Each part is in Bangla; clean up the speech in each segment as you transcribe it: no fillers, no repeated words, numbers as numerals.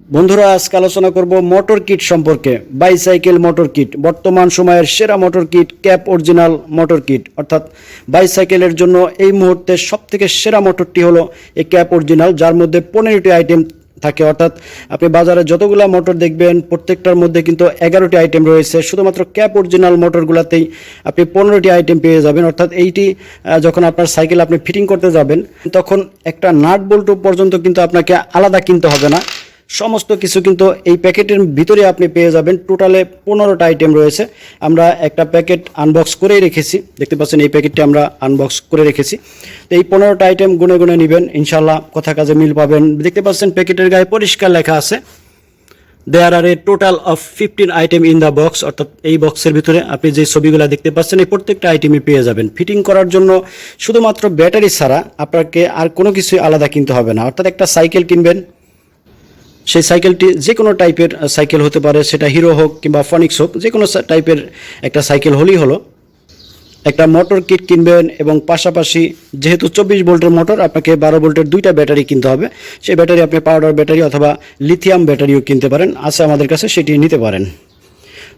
বন্ধুরা, আজকে আলোচনা করব মোটর কিট সম্পর্কে। বাইসাইকেল মোটর কিট বর্তমান সময়ের সেরা motor kit, cap original motor kit. অর্থাৎ বাইসাইকেলের জন্য এই মুহূর্তে সবথেকে সেরা মোটরটি হলো এই ক্যাপ অরিজিনাল, যার মধ্যে 15টি আইটেম থাকে। অর্থাৎ আপনি বাজারে যতগুলো মোটর দেখবেন প্রত্যেকটার মধ্যে কিন্তু 11টি আইটেম রয়েছে। শুধুমাত্র ক্যাপ অরিজিনাল মোটরগুলোতেই আপনি 15টি আইটেম পেয়ে যাবেন। অর্থাৎ এইটি যখন আপনার সাইকেল আপনি ফিটিং করতে যাবেন তখন একটা নাট বল্টু পর্যন্ত কিন্তু আপনাকে আলাদা কিনতে হবে না। সমস্ত কিছু কিন্তু এই প্যাকেটের ভিতরে আপনি পেয়ে যাবেন। টোটালে 15টা আইটেম রয়েছে। আমরা একটা প্যাকেট আনবক্স করেই রেখেছি, দেখতে পাচ্ছেন এই প্যাকেটটি আমরা আনবক্স করে রেখেছি। তো এই 15টা আইটেম গুনে গুনে নেবেন, ইনশাল্লাহ কথা কাজে মিল পাবেন। দেখতে পাচ্ছেন প্যাকেটের গায়ে পরিষ্কার লেখা আছে there are a total of 15 item in the box. অর্থাৎ এই বক্সের ভিতরে আপনি যে ছবিগুলো দেখতে পাচ্ছেন এই প্রত্যেকটা আইটেমই পেয়ে যাবেন। ফিটিং করার জন্য শুধুমাত্র ব্যাটারি ছাড়া আপনাকে আর কোনো কিছুই আলাদা কিনতে হবে না। অর্থাৎ একটা সাইকেল কিনবেন, সেই সাইকেলটি যে কোনো টাইপের সাইকেল হতে পারে, সেটা হিরো হোক কিংবা ফনিক্স হোক, যে কোনো টাইপের একটা সাইকেল হলেই হলো। একটা মোটর কিট কিনবেন এবং পাশাপাশি যেহেতু 24 ভোল্টের মোটর, আপনাকে 12 ভোল্টের দুইটা ব্যাটারি কিনতে হবে। সেই ব্যাটারি আপনি পাউডার ব্যাটারি অথবা লিথিয়াম ব্যাটারিও কিনতে পারেন, আছে আমাদের কাছে, সেটি নিতে পারেন।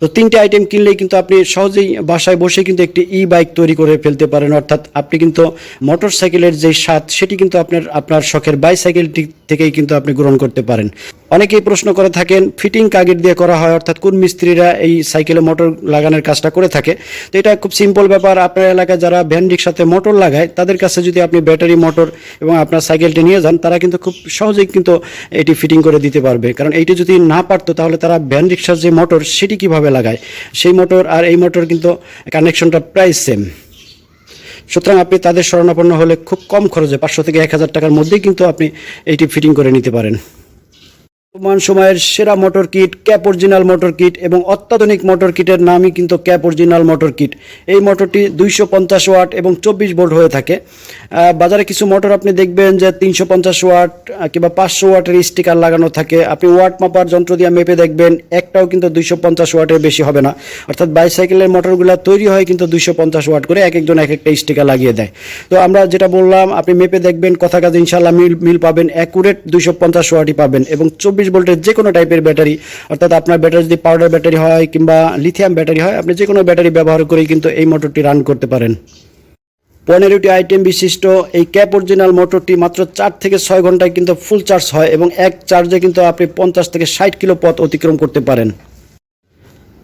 তো 3টে আইটেম কিনলেই কিন্তু আপনি সহজেই বাসায় বসে কিন্তু একটি ই বাইক তৈরি করে ফেলতে পারেন। অর্থাৎ আপনি কিন্তু মোটর সাইকেলের যে স্বাদ সেটি কিন্তু আপনার শখের বাইসাইকেলটি থেকেই কিন্তু আপনি গ্রহণ করতে পারেন। অনেকেই প্রশ্ন করে থাকেন ফিটিং কাগের দিয়ে করা হয়, অর্থাৎ কোন মিস্ত্রিরা এই সাইকেলে মোটর লাগানোর কাজটা করে থাকে। তো এটা খুব সিম্পল ব্যাপার। আপনার এলাকায় যারা ভ্যান রিক্সাতে মোটর লাগায় তাদের কাছে যদি আপনি ব্যাটারি মোটর এবং আপনার সাইকেলটি নিয়ে যান, তারা কিন্তু খুব সহজেই কিন্তু এটি ফিটিং করে দিতে পারবে। কারণ এইটি যদি না পারতো তাহলে তারা ভ্যান রিক্সার যে মোটর সেটি কীভাবে লাগায়, সেই মোটর আর এই মোটর কিন্তু কানেকশনটা প্রায় সেম। সুতরাং আপনি তাদের শরণাপন্ন হলে খুব কম খরচে 500 থেকে 1000 টাকার মধ্যেই কিন্তু আপনি এইটি ফিটিং করে নিতে পারেন। বর্তমান সময়ের সেরা motor kit cap original motor kit, এবং অত্যাধুনিক মোটর কিটের নামই কিন্তু ক্যাপ অরিজিনাল মোটর কিট। এই মোটরটি 250 ওয়াট এবং 24 ভোল্ট হয়ে থাকে। বাজারে কিছু মোটর আপনি দেখবেন যে 350 ওয়াট কিংবা 500 ওয়াটের স্টিকার লাগানো থাকে। আপনি ওয়াট মাপার যন্ত্র দিয়ে মেপে দেখবেন একটাও কিন্তু 250 ওয়াটের বেশি হবে না। অর্থাৎ বাইসাইকেলের মোটরগুলো তৈরি হয় কিন্তু 250 ওয়াট করে, এক একজন এক একটা স্টিকার লাগিয়ে দেয়। তো আমরা যেটা বললাম, আপনি মেপে দেখবেন, কথা কাজে ইনশাল্লাহ মিল পাবেন, অ্যাকুরেট 250 ওয়াটই পাবেন। এবং 24 ভোল্টের যে কোনো টাইপের ব্যাটারি, অর্থাৎ আপনার ব্যাটারি যদি পাউডার ব্যাটারি হয় কিংবা লিথিয়াম ব্যাটারি হয়, আপনি যে কোনো ব্যাটারি ব্যবহার করেই কিন্তু এই মোটরটি রান করতে পারেন। 15টি আইটেম বিশিষ্ট এই ক্যাপ অরিজিনাল মোটরটি মাত্র 4 থেকে 6 ঘন্টায় কিন্তু ফুল চার্জ হয়, এবং এক চার্জে কিন্তু আপনি 50 থেকে 60 কিলো পথ অতিক্রম করতে পারেন।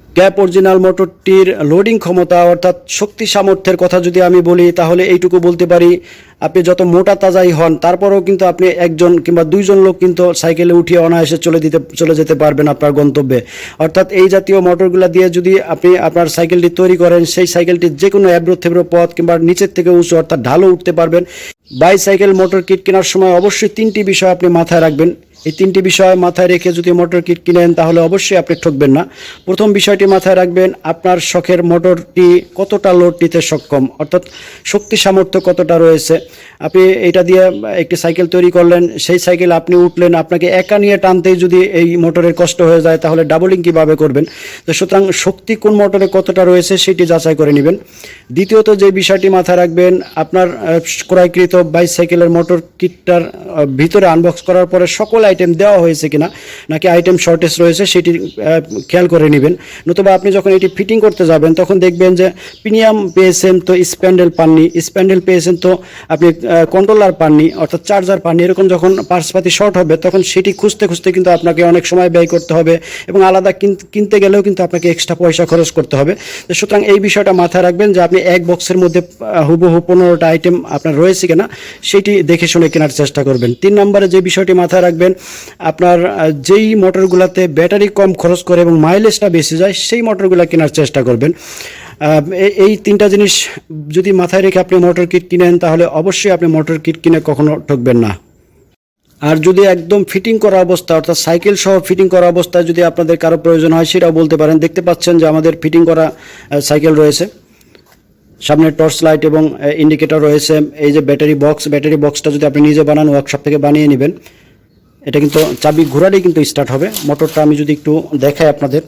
ক্যাপ অরিজিনাল মোটরটির লোডিং ক্ষমতা অর্থাৎ শক্তি সামর্থ্যের কথা যদি আমি বলি, তাহলে এইটুকু বলতে পারি, আপনি যত মোটা তাজাই হন তারপরেও কিন্তু আপনি একজন কিংবা দুইজন লোক কিন্তু সাইকেলে উঠিয়ে অনায়াসে চলে যেতে পারবেন আপনার গন্তব্যে। অর্থাৎ এই জাতীয় মোটরগুলো দিয়ে যদি আপনি আপনার সাইকেলটি তৈরি করেন, সেই সাইকেলটি যে কোনো এবড়ো থেবড়ো পথ কিংবা নিচের থেকে উঁচু অর্থাৎ ঢালও উঠতে পারবেন। বাইসাইকেল মোটর কিট কেনার সময় অবশ্যই 3টি বিষয় আপনি মাথায় রাখবেন। এই 3টি বিষয় মাথায় রেখে যদি মোটর কিট কিনেন তাহলে অবশ্যই আপনি ঠকবেন না। প্রথম বিষয়টি মাথায় রাখবেন, আপনার শখের মোটরটি কতটা লোড নিতে সক্ষম, অর্থাৎ শক্তি সামর্থ্য কতটা রয়েছে। আপনি এটা দিয়ে একটি সাইকেল তৈরি করলেন, সেই সাইকেল আপনি উঠলেন, আপনাকে একা নিয়ে টানতেই যদি এই মোটরের কষ্ট হয়ে যায় তাহলে ডাবলিং কীভাবে করবেন। তো সুতরাং শক্তি কোন মোটরে কতটা রয়েছে সেটি যাচাই করে নেবেন। দ্বিতীয়ত যে বিষয়টি মাথায় রাখবেন, আপনার ক্রয়কৃত বাইসাইকেলের মোটর কিটটার ভিতরে আনবক্স করার পরে সকল আইটেম দেওয়া হয়েছে কিনা, নাকি আইটেম শর্টেজ রয়েছে সেটি খেয়াল করে নেবেন। নতুবা আপনি যখন এটি ফিটিং করতে যাবেন তখন দেখবেন যে প্রিমিয়াম পেয়েছেন তো স্প্যান্ডেল পাননি, স্প্যান্ডেল পেয়েছেন তো আপনি কন্ট্রোলার পাননি, অর্থাৎ চার্জার পাননি। এরকম যখন পার্টসপাতি শর্ট হবে তখন সেটি খুঁজতে কিন্তু আপনাকে অনেক সময় ব্যয় করতে হবে, এবং আলাদা কিনতে গেলেও কিন্তু আপনাকে এক্সট্রা পয়সা খরচ করতে হবে। সুতরাং এই বিষয়টা মাথায় রাখবেন যে আপনি এক বক্সের মধ্যে হুবহু 15টা আইটেম আপনার রয়েছে কিনা সেটি দেখে শুনে কেনার চেষ্টা করবেন। 3 নম্বরে যে বিষয়টি মাথায় রাখবেন, আপনার যেই মোটরগুলোতে ব্যাটারি কম খরচ করে এবং মাইলেজটা বেশি যায় সেই মোটরগুলো কেনার চেষ্টা করবেন। এই 3টা জিনিস যদি মাথায় রেখে আপনি মোটর কিট কিনেন তাহলে অবশ্যই আপনি মোটর কিট কিনে কখনো ঠকবেন না। আর যদি একদম ফিটিং করা অবস্থা অর্থাৎ সাইকেল সহ ফিটিং করা অবস্থায় যদি আপনাদের কারো প্রয়োজন হয় সেটাও বলতে পারেন। দেখতে পাচ্ছেন যে আমাদের ফিটিং করা সাইকেল রয়েছে, সামনে টর্চ লাইট এবং ইন্ডিকেটর রয়েছে। এই যে ব্যাটারি বক্সটা যদি আপনি নিজে বানান, ওয়ার্কশপ থেকে বানিয়ে নেবেন। এটা কিন্তু চাবি ঘোরালেই কিন্তু স্টার্ট হবে। মোটরটা আমি যদি একটু দেখাই আপনাদের,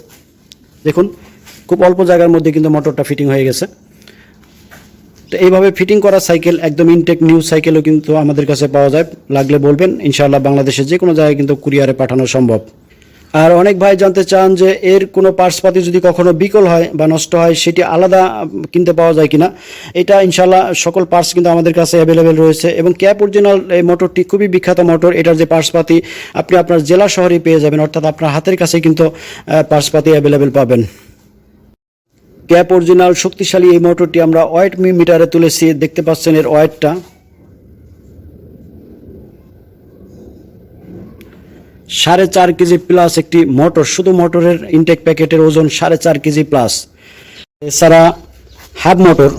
দেখুন খুব অল্প জায়গার মধ্যে কিন্তু মোটরটা ফিটিং হয়ে গেছে। তো এইভাবে ফিটিং করা সাইকেল একদম ইনটেক নিউ সাইকেলও কিন্তু আমাদের কাছে পাওয়া যায়, লাগলে বলবেন, ইনশাআল্লাহ বাংলাদেশের যে কোনো জায়গায় কিন্তু কুরিয়ারে পাঠানো সম্ভব। আর অনেক ভাই জানতে চান যে এর কোনো পার্টসপাতি যদি কখনো বিকল হয় বা নষ্ট হয় সেটি আলাদা কিনতে পাওয়া যায় কিনা। এটা ইনশাআল্লাহ সকল পার্টস কিন্তু আমাদের কাছে অ্যাভেলেবেল রয়েছে এবং ক্যাপ অরিজিনাল এই মোটরটি খুবই বিখ্যাত মোটর। এটার যে পার্টসপাতি আপনি আপনার জেলা শহরেই পেয়ে যাবেন, অর্থাৎ আপনার হাতের কাছে কিন্তু পার্টসপাতি অ্যাভেলেবেল পাবেন। ক্যাপ অরিজিনাল শক্তিশালী এই মোটরটি আমরা ওয়েট মিটারে তুলেছি, দেখতে পাচ্ছেন এর ওয়েটটা 4.5 কেজি প্লাস একটি মোটর। শুধু মোটরের ইনটেক প্যাকেটের ওজন 4.5 কেজি প্লাস। এছাড়া হাফ মোটর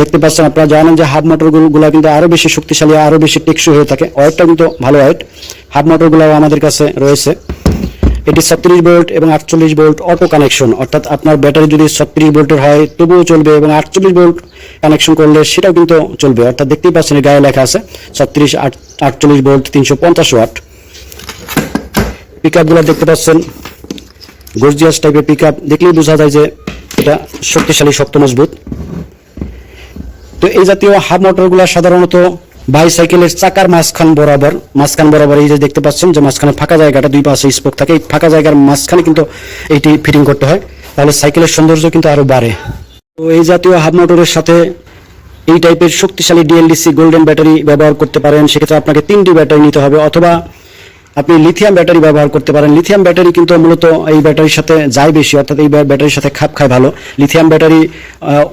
দেখতে পাচ্ছেন, আপনারা জানেন যে হাফ মোটরগুলো কিন্তু আরও বেশি শক্তিশালী, আরও বেশি টেকসই হয়ে থাকে। ওয়েটটা কিন্তু ভালো ওয়েট। হাফ মোটরগুলোও আমাদের কাছে রয়েছে। এটি 36 ভোল্ট এবং 48 ভোল্ট অটো কানেকশন, অর্থাৎ আপনার ব্যাটারি যদি 36 ভোল্টের হয় তবুও চলবে এবং 48 ভোল্ট কানেকশন করলে সেটাও কিন্তু চলবে। অর্থাৎ দেখতেই পাচ্ছেন গায়ে লেখা আছে 36 48 ভোল্ট 350 ওয়াট। পিকআপগুলো দেখতে পাচ্ছেন গর্জিয়াস টাইপের পিকআপ, দেখলেই বোঝা যায় যে এটা শক্তিশালী, শক্ত, মজবুত। তো এই জাতীয় হাফ মোটরগুলো সাধারণত বাইসাইকেলের চাকার মাঝখান বরাবর এই যে দেখতে পাচ্ছেন যে মাঝখানে ফাঁকা জায়গাটা, দুই পাশে স্পোক থাকে, এই ফাঁকা জায়গার মাঝখানে কিন্তু এইটি ফিটিং করতে হয়, তাহলে সাইকেলের সৌন্দর্য কিন্তু আরও বাড়ে। তো এই জাতীয় হাফ মোটরের সাথে এই টাইপের শক্তিশালী ডিএলডিসি গোল্ডেন ব্যাটারি ব্যবহার করতে পারেন। সেক্ষেত্রে আপনাকে 3টি ব্যাটারি নিতে হবে, অথবা আপনি লিথিয়াম ব্যাটারি ব্যবহার করতে পারেন। লিথিয়াম ব্যাটারি কিন্তু মূলত এই ব্যাটারির সাথে যায় বেশি, অর্থাৎ এই ব্যাটারির সাথে খাপ খায় ভালো। লিথিয়াম ব্যাটারি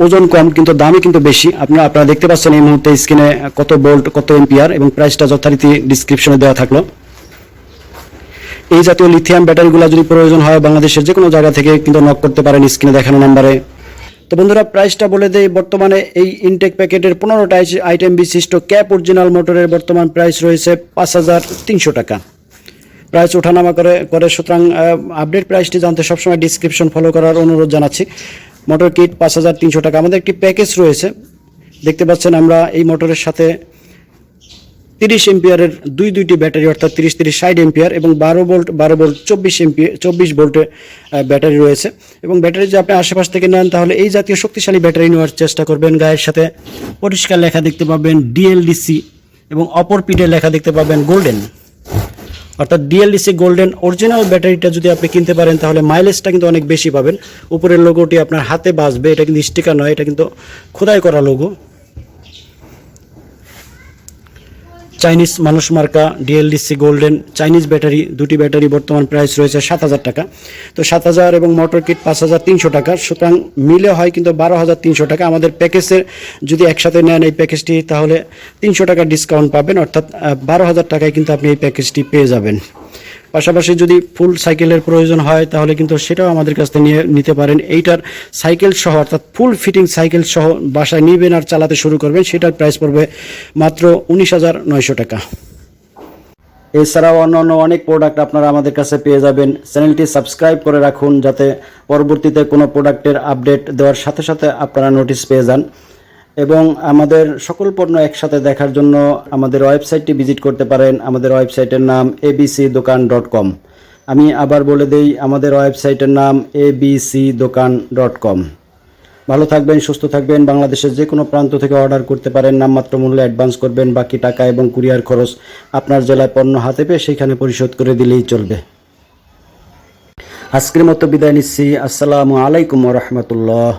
ওজন কম কিন্তু দামই কিন্তু বেশি। আপনারা দেখতে পাচ্ছেন এই মুহূর্তে স্ক্রিনে কত ভোল্ট, কত এম্পিয়ার এবং প্রাইসটা যথারীতি ডিসক্রিপশনে দেওয়া থাকলো। এই জাতীয় লিথিয়াম ব্যাটারিগুলো যদি প্রয়োজন হয় বাংলাদেশের যে কোনো জায়গা থেকে কিন্তু নক করতে পারেন স্ক্রিনে দেখানো নাম্বারে। তো বন্ধুরা, প্রাইসটা বলে দেই। বর্তমানে এই ইনটেক প্যাকেটের 15টা আইটেম বিশিষ্ট ক্যাপ অরিজিনাল মোটরের বর্তমান প্রাইস রয়েছে 5,300 টাকা। প্রাইস ওঠানামা করে সুতরাং আপডেট প্রাইসটি জানতে সবসময় ডিসক্রিপশন ফলো করার অনুরোধ জানাচ্ছি। মোটর কিট 5,300 টাকা। আমাদের একটি প্যাকেজ রয়েছে, দেখতে পাচ্ছেন আমরা এই মোটরের সাথে 30 এম্পিয়ারের দুইটি ব্যাটারি, অর্থাৎ 30-60 এম্পিয়ার এবং 12 ভোল্ট 24 ভোল্টের ব্যাটারি রয়েছে। এবং ব্যাটারি যে আপনি আশেপাশ থেকে নেন তাহলে এই জাতীয় শক্তিশালী ব্যাটারি নেওয়ার চেষ্টা করবেন। গায়ের সাথে পরিষ্কার লেখা দেখতে পাবেন ডিএলডিসি এবং অপর পিঠে লেখা দেখতে পাবেন গোল্ডেন, অর্থাৎ ডিএলডিসি গোল্ডেন। অরিজিনাল ব্যাটারিটা যদি আপনি কিনতে পারেন তাহলে মাইলেজটা কিন্তু অনেক বেশি পাবেন। উপরের লোগোটি আপনার হাতে বাজবে, এটা কিন্তু স্টিকার নয়, এটা কিন্তু খোদাই করা লোগো। চাইনিজ মানুষ মার্কা ডিএলডিসি গোল্ডেন চাইনিজ ব্যাটারি, দুটি ব্যাটারি বর্তমান প্রাইস রয়েছে 7,000 টাকা। তো 7,000 এবং মোটর কিট 5,300 টাকা, সুতরাং মিলে হয় কিন্তু 12,300 টাকা। আমাদের প্যাকেজের যদি একসাথে নেন এই প্যাকেজটি তাহলে 300 টাকা ডিসকাউন্ট পাবেন, অর্থাৎ 12,000 টাকায় কিন্তু আপনি এই প্যাকেজটি পেয়ে যাবেন। পাশাপাশি যদি ফুল সাইকেলের প্রয়োজন হয় তাহলে কিন্তু সেটাও আমাদের কাছ থেকে নিতে পারেন। এইটার সাইকেল সহ, অর্থাৎ ফুল ফিটিং সাইকেল সহ বাসায় নিবেন আর চালাতে শুরু করবেন, সেটার প্রাইস পড়বে মাত্র 19,900 টাকা। এছাড়াও অন্য অনেক প্রোডাক্ট আপনারা আমাদের কাছে পেয়ে যাবেন। চ্যানেলটি সাবস্ক্রাইব করে রাখুন যাতে পরবর্তীতে কোনো প্রোডাক্টের আপডেট দেওয়ার সাথে সাথে আপনারা নোটিশ পেয়ে যান। এবং আমাদের সকল পণ্য একসাথে দেখার জন্য আমাদের ওয়েবসাইটটি ভিজিট করতে পারেন। আমাদের ওয়েবসাইটের নাম abcdokan.com। আমি আবার বলে দেই, আমাদের ওয়েবসাইটের নাম abcdokan.com। ভালো থাকবেন, সুস্থ থাকবেন। বাংলাদেশের যে কোনো প্রান্ত থেকে অর্ডার করতে পারেন। নামমাত্র মূল্যে অ্যাডভান্স করবেন, বাকি টাকা এবং কুরিয়ার খরচ আপনার জেলায় পণ্য হাতে পেয়ে সেখানে পরিশোধ করে দিলেই চলবে। আজকের মতো বিদায় নিচ্ছি। আসসালামু আলাইকুম ওয়া রাহমাতুল্লাহ।